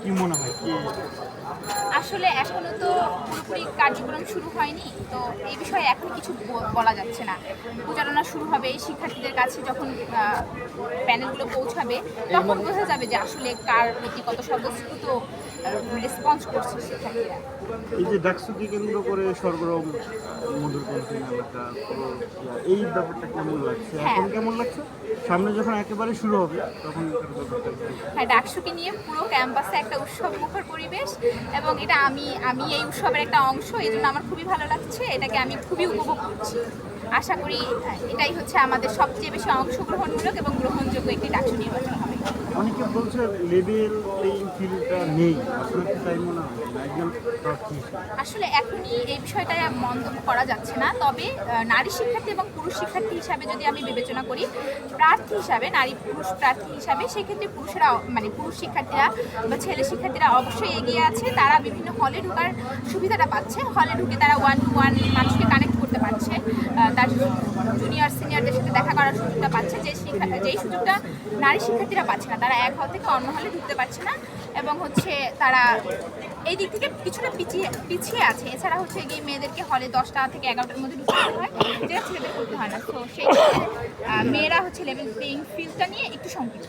কি মনে হয় কি? আসলে এখনো তো পুরোপুরি কার্যক্রম শুরু হয়নি, তো এই বিষয়ে এখন কিছু বলা যাচ্ছে না। প্রচারণা শুরু হবে শিক্ষার্থীদের কাছে যখন প্যানেলগুলো পৌঁছাবে, তখন বোঝা যাবে যে আসলে কার প্রতি কত স্বতঃস্ফূর্ত রেসপন্স করছে শিক্ষার্থীরা। এই যে ডাকসুকে কেন্দ্র করে সরগরম মধুর ক্যান্টিন এলাকা পুরো এই ব্যাপারটা কেমন লাগছে, হ্যাঁ, এখন কেমন লাগছে, সামনে যখন একেবারে শুরু হবে তখন এটার ব্যাপারটা একটু। হ্যাঁ, ডাকসুকে নিয়ে পুরো ক্যাম্পাসে একটা উৎসবমুখর পরিবেশ, এবং এটা আমি আমি এই উৎসবের একটা অংশ, এই জন্য আমার খুবই ভালো লাগছে, এটাকে আমি খুবই উপভোগ করছি। আশা করি এটাই হচ্ছে আমাদের সবচেয়ে বেশি অংশগ্রহণমূলক এবং গ্রহণযোগ্য একটি ডাকসু নির্বাচন হবে। অনেকে বলছে লেভেল প্লেইং ফিল্ডটা নেই, আপনার কি তাই মনে হয় না একজন প্রার্থী হিসেবে? আসলে এখনই এই বিষয়টা মন্তব্য করা যাচ্ছে না, তবে নারী শিক্ষার্থী এবং পুরুষ শিক্ষার্থী হিসাবে যদি আমি বিবেচনা করি, প্রার্থী হিসাবে নারী পুরুষ প্রার্থী হিসাবে, সেক্ষেত্রে পুরুষেরা মানে পুরুষ শিক্ষার্থীরা বা ছেলে শিক্ষার্থীরা অবশ্যই এগিয়ে আছে। তারা বিভিন্ন হলে ঢোকার সুবিধাটা পাচ্ছে, হলে ঢুকে তারা 1-to-1 মানুষকে কানেক্ট করতে পারছে, তার জুনিয়র সিনিয়রদের সাথে দেখা করার সুযোগটা পাচ্ছে, যেই সুযোগটা নারী শিক্ষার্থীরা পাচ্ছে না। তারা এক হল থেকে অন্য হলে ঢুকতে পারছে না, এবং হচ্ছে তারা এই দিক থেকে কিছুটা পিছিয়ে আছে। এছাড়া হচ্ছে গিয়ে মেয়েদেরকে হলে 10টা থেকে 11টার মধ্যে ঢুকতে হয়, যেটা ছেলেদের করতে হয় না। তো সেই ক্ষেত্রে মেয়েরা হচ্ছে লেভেল প্লেইং ফিল্ডটা নিয়ে একটু সংকীর্ণ।